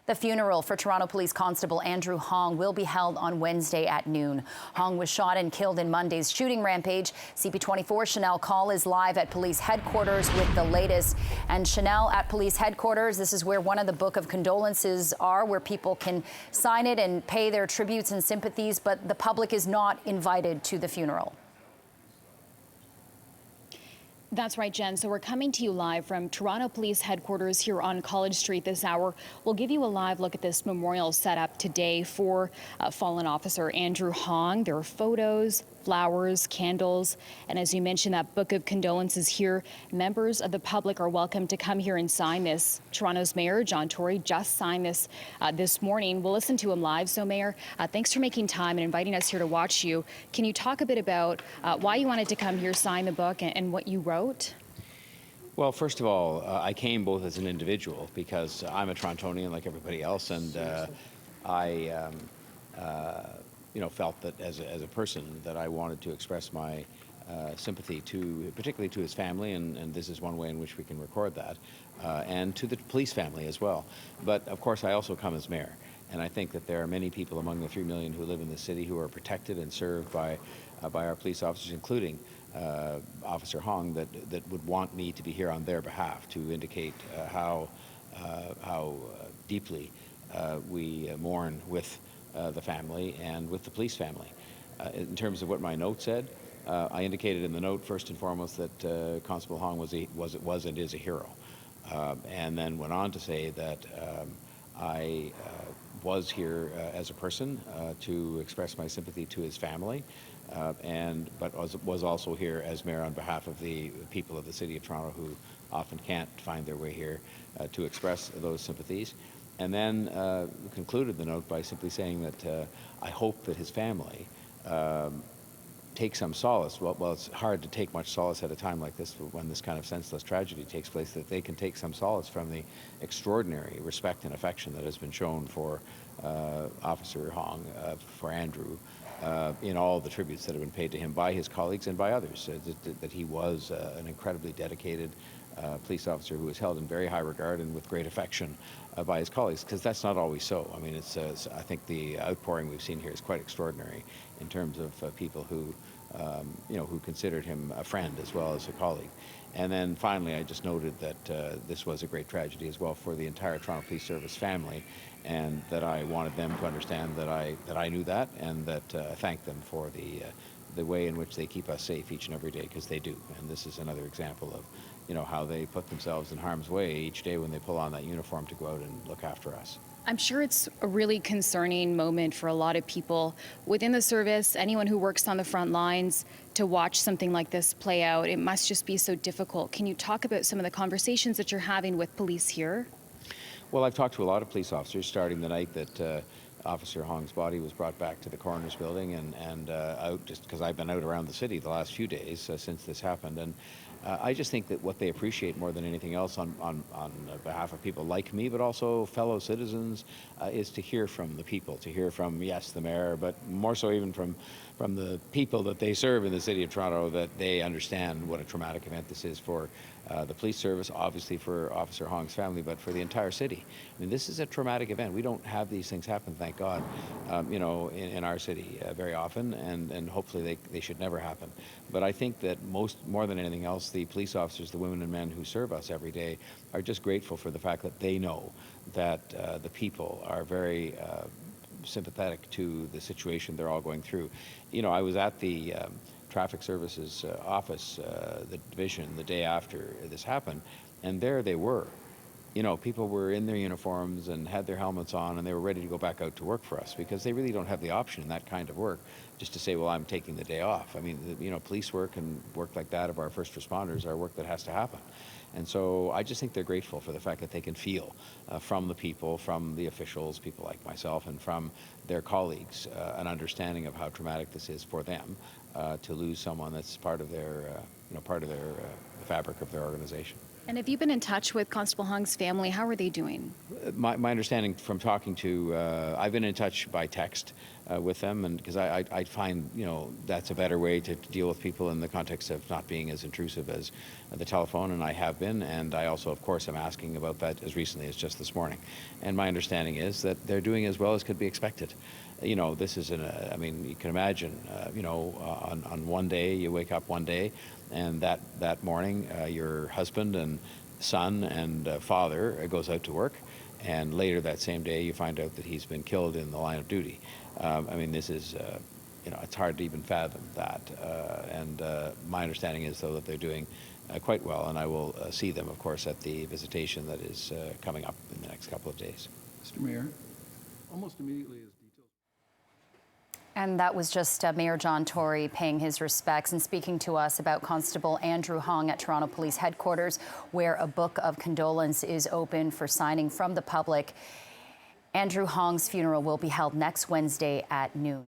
The funeral for Toronto Police Constable Andrew Hong will be held on Wednesday at noon. Hong was shot and killed in Monday's shooting rampage. CP24 Chanel Call is live at police headquarters with the latest. And Chanel, at police headquarters, this is where one of the book of condolences are, where people can sign it and pay their tributes and sympathies, but the public is not invited to the funeral. That's right, Jen. So we're coming to you live from Toronto Police Headquarters here on College Street this hour. We'll give you a live look at this memorial set up today for fallen officer Andrew Hong. There are photos, flowers, candles, and as you mentioned, that book of condolences here. Members of the public are welcome to come here and sign this. Toronto's Mayor John Tory just signed this this morning. We'll listen to him live. So Mayor, thanks for making time and inviting us here to watch you. Can you talk a bit about why you wanted to come here, sign the book, and what you wrote? Well, first of all, I came both as an individual because I'm a Torontonian like everybody else, and I felt that as a person that I wanted to express my sympathy to, particularly to his family, and this is one way in which we can record that, and to the police family as well. But of course, I also come as mayor, and I think that there are many people among the 3 million who live in the city who are protected and served by our police officers, including Officer Hong, that would want me to be here on their behalf to indicate how deeply we mourn with the family and with the police family. In terms of what my note said, I indicated in the note first and foremost that Constable Hong was and is a hero, and then went on to say that I was here as a person to express my sympathy to his family, but was also here as mayor on behalf of the people of the City of Toronto who often can't find their way here to express those sympathies. And then concluded the note by simply saying that I hope that his family take some solace. Well, it's hard to take much solace at a time like this when this kind of senseless tragedy takes place, that they can take some solace from the extraordinary respect and affection that has been shown for Officer Hong, for Andrew, in all the tributes that have been paid to him by his colleagues and by others, that he was an incredibly dedicated police officer who was held in very high regard and with great affection by his colleagues, because that's not always so. I mean, I think the outpouring we've seen here is quite extraordinary in terms of people who, who considered him a friend as well as a colleague. And then finally, I just noted that this was a great tragedy as well for the entire Toronto Police Service family, and that I wanted them to understand that I knew that, and that I thanked them for the way in which they keep us safe each and every day, because they do. And this is another example of how they put themselves in harm's way each day when they pull on that uniform to go out and look after us. I'm sure it's a really concerning moment for a lot of people within the service, anyone who works on the front lines, to watch something like this play out. It must just be so difficult. Can you talk about some of the conversations that you're having with police here? Well, I've talked to a lot of police officers starting the night that Officer Hong's body was brought back to the coroner's building, and out, just because I've been out around the city the last few days since this happened. And I just think that what they appreciate more than anything else on behalf of people like me, but also fellow citizens, is to hear from the people, to hear from, yes, the mayor, but more so even from the people that they serve in the City of Toronto, that they understand what a traumatic event this is for the police service, obviously for Officer Hong's family, but for the entire city. I mean, this is a traumatic event. We don't have these things happen, thank God, in our city very often, and hopefully they should never happen. But I think that more than anything else, the police officers, the women and men who serve us every day, are just grateful for the fact that they know that the people are very sympathetic to the situation they're all going through. I was at the Traffic Services office, the division, the day after this happened, and there they were. People were in their uniforms and had their helmets on, and they were ready to go back out to work for us, because they really don't have the option in that kind of work just to say, well, I'm taking the day off. I mean, police work and work like that of our first responders are work that has to happen. And so I just think they're grateful for the fact that they can feel from the people, from the officials, people like myself, and from their colleagues, an understanding of how traumatic this is for them to lose someone that's part of their, the fabric of their organization. And have you been in touch with Constable Hong's family? How are they doing? My understanding from talking to, I've been in touch by text with them, and because I find, you know, that's a better way to deal with people in the context of not being as intrusive as the telephone, and I have been, and I also, of course, am asking about that as recently as just this morning. And my understanding is that they're doing as well as could be expected. You know, this is I mean, you can imagine, you know, on one day, you wake up one day, and that morning, your husband and son and father goes out to work, and later that same day, you find out that he's been killed in the line of duty. I mean, this is, you know, it's hard to even fathom that. And my understanding is, though, that they're doing quite well, and I will see them, of course, at the visitation that is coming up in the next couple of days. Mr. Mayor, almost immediately as details. And that was just Mayor John Tory paying his respects and speaking to us about Constable Andrew Hong at Toronto Police Headquarters, where a book of condolence is open for signing from the public. Andrew Hong's funeral will be held next Wednesday at noon.